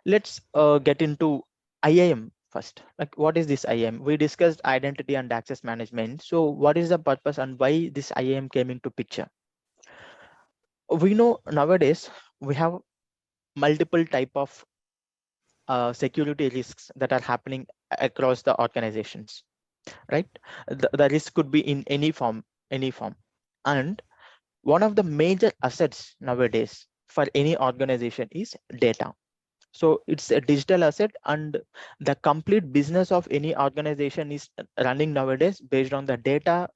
Let's get into IAM first. Like, what is this IAM? We discussed identity and access management. So what is the purpose and why this IAM came into picture? We know nowadays we have multiple type of security risks that are happening across the organizations, right? The risk could be in any form. And one of the major assets nowadays for any organization is data. So it's a digital asset, and the complete business of any organization is running nowadays based on the data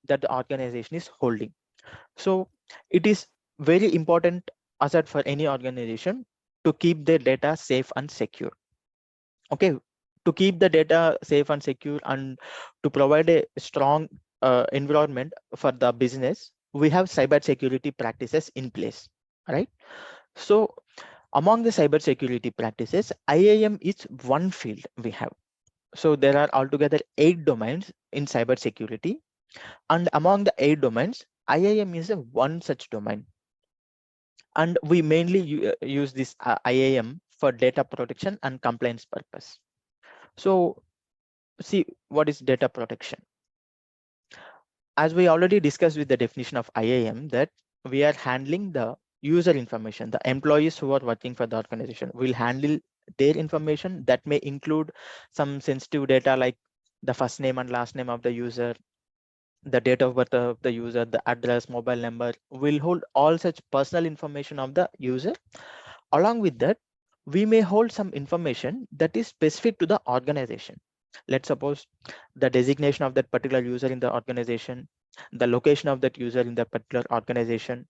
that the organization is holding. So it is very important asset for any organization to keep their data safe and secure. Okay, to keep the data safe and secure and to provide a strong environment for the business, we have cybersecurity practices in place, right? So among the cybersecurity practices, IAM is one field we have. So there are altogether 8 domains in cybersecurity, and among the 8 domains, IAM is a one such domain. And we mainly use this IAM for data protection and compliance purpose. So see, what is data protection? As we already discussed with the definition of IAM, that we are handling the user information, the employees who are working for the organization will handle their information. That may include some sensitive data like the first name and last name of the user, the date of birth of the user, the address, mobile number. Will hold all such personal information of the user. Along with that, we may hold some information that is specific to the organization. Let's suppose the designation of that particular user in the organization, the location of that user in that particular organization,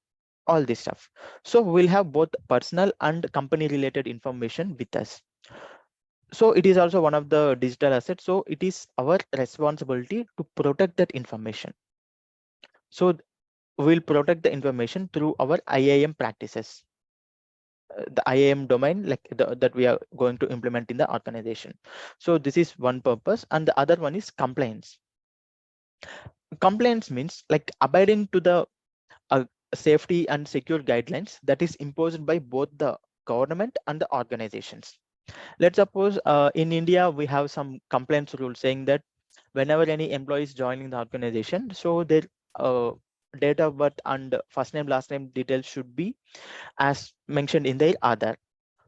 all this stuff. So we'll have both personal and company related information with us. So it is also one of the digital assets. So it is our responsibility to protect that information. So we'll protect the information through our IAM practices. The IAM domain that we are going to implement in the organization. So this is one purpose, and the other one is compliance. Compliance means like abiding to the safety and secure guidelines that is imposed by both the government and the organizations. Let's suppose in India we have some compliance rules saying that whenever any employee is joining the organization, so their date of birth and first name last name details should be as mentioned in their Aadhaar.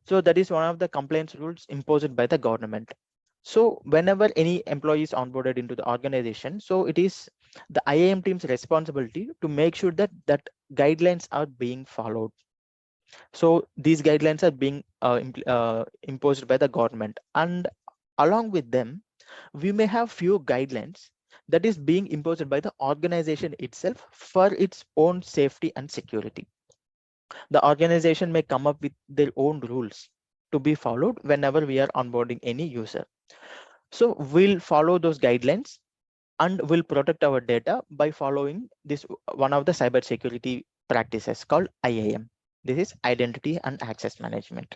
So that is one of the compliance rules imposed by the government. So whenever any employee is onboarded into the organization, so it is the IAM team's responsibility to make sure that guidelines are being followed. So these guidelines are being imposed by the government, and along with them, we may have few guidelines that is being imposed by the organization itself for its own safety and security. The organization may come up with their own rules to be followed whenever we are onboarding any user. So we'll follow those guidelines and will protect our data by following this one of the cybersecurity practices called IAM. This is identity and access management.